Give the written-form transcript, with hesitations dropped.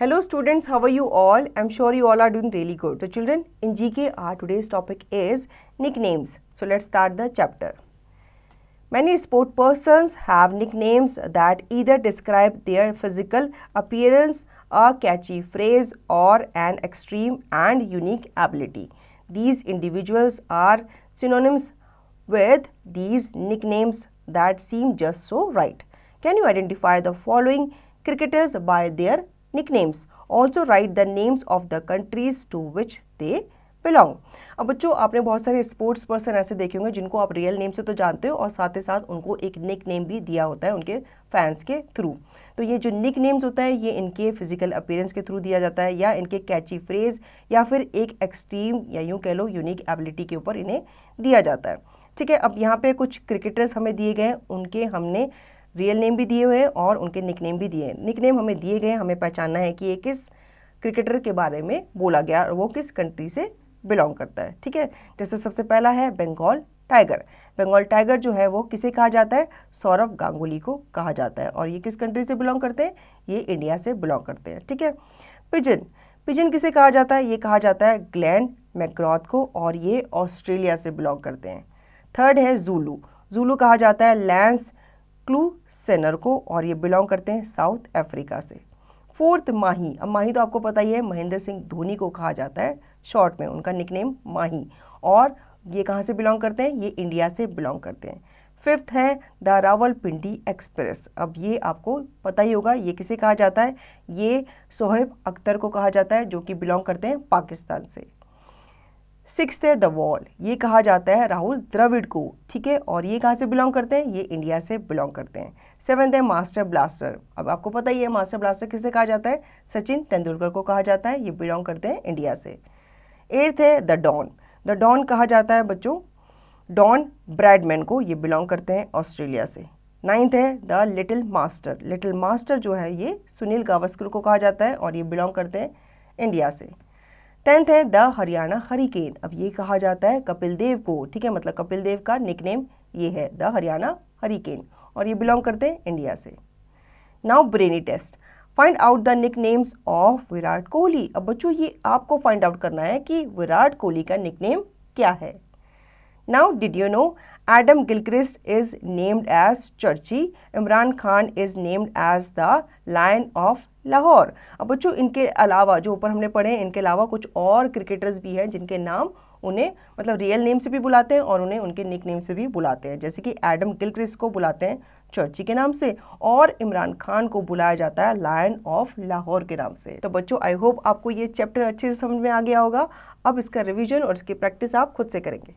Hello students, how are you all? I'm sure you all are doing really good. So children, in GK our today's topic is nicknames. So let's start the chapter. Many sport persons have nicknames that either describe their physical appearance, a catchy phrase, or an extreme and unique ability. These individuals are synonyms with these nicknames that seem just so right. Can you identify the following cricketers by their nicknames? Also write the names of the countries to which they belong. अब बच्चों आपने बहुत सारे sports person ऐसे देखे होंगे जिनको आप रियल नेम से तो जानते हो और साथ ही साथ उनको एक निक नेम भी दिया होता है उनके फैंस के थ्रू। तो ये जो निक नेम्स होता है ये इनके फिजिकल अपीयरेंस के थ्रू दिया जाता है या इनके कैची फ्रेज या फिर एक एक्सट्रीम या यूँ कह लो यूनिक एबिलिटी के ऊपर इन्हें दिया जाता है। ठीक है, अब यहाँ पे कुछ क्रिकेटर्स हमें दिए गए, उनके हमने रियल नेम भी दिए हुए हैं और उनके निक नेम भी दिए हैं। निक नेम हमें दिए गए, हमें पहचानना है कि ये किस क्रिकेटर के बारे में बोला गया और वो किस कंट्री से बिलोंग करता है। ठीक है, जैसे सबसे पहला है बंगाल टाइगर। बंगाल टाइगर जो है वो किसे कहा जाता है? सौरव गांगुली को कहा जाता है और ये किस कंट्री से बिलोंग करते हैं? ये इंडिया से बिलोंग करते हैं। ठीक है, पिजन, पिजन किसे कहा जाता है? ये कहा जाता है ग्लेन मैकग्रॉथ को और ये ऑस्ट्रेलिया से बिलोंग करते हैं। थर्ड है जूलू, जूलू कहा जाता है लैंस क्लूसेनर को और ये बिलोंग करते हैं साउथ अफ्रीका से। फोर्थ माही, अब माही तो आपको पता ही है महेंद्र सिंह धोनी को कहा जाता है शॉर्ट में, उनका निकनेम माही, और ये कहाँ से बिलोंग करते हैं? ये इंडिया से बिलोंग करते हैं। फिफ्थ है द रावलपिंडी एक्सप्रेस, अब ये आपको पता ही होगा ये किसे कहा जाता है? ये शोएब अख्तर को कहा जाता है जो कि बिलोंग करते हैं पाकिस्तान से। सिक्स्थ है द वॉल, ये कहा जाता है राहुल द्रविड़ को। ठीक है, और ये कहाँ से बिलोंग करते हैं? ये इंडिया से बिलोंग करते हैं। सेवन्थ है मास्टर ब्लास्टर, अब आपको पता ही है मास्टर ब्लास्टर किसे कहा जाता है? सचिन तेंदुलकर को कहा जाता है, ये बिलोंग करते हैं इंडिया से। एट्थ है द डॉन, द डॉन कहा जाता है बच्चों डॉन ब्रैडमैन को, ये बिलोंग करते हैं ऑस्ट्रेलिया से। नाइन्थ है the little master, little master जो है ये सुनील गावस्कर को कहा जाता है और ये बिलोंग करते हैं इंडिया से। 10th है द हरियाणा हरिकेन, अब ये कहा जाता है कपिल देव को। ठीक है, मतलब कपिल देव का निकनेम ये है द हरियाणा हरिकेन और ये बिलोंग करते हैं इंडिया से। Now brainy test, find out the nicknames of Virat Kohli. अब बच्चों ये आपको फाइंड आउट करना है कि विराट कोहली का निकनेम क्या है। Now did you know Adam Gilchrist is named as Churchy, Imran Khan is named as the lion of Lahore. अब बच्चों इनके अलावा जो ऊपर हमने पढ़े इनके अलावा कुछ और क्रिकेटर्स भी हैं जिनके नाम उन्हें मतलब रियल नेम से भी बुलाते हैं और उन्हें उनके निक नेम से भी बुलाते हैं। जैसे कि एडम गिलक्रिस्ट को बुलाते हैं चर्ची के नाम से और इमरान खान को बुलाया जाता है लायन ऑफ लाहौर के नाम से। तो बच्चों आई होप आपको ये चैप्टर अच्छे से समझ में आ गया होगा। अब इसका रिवीजन और इसकी प्रैक्टिस आप खुद से करेंगे।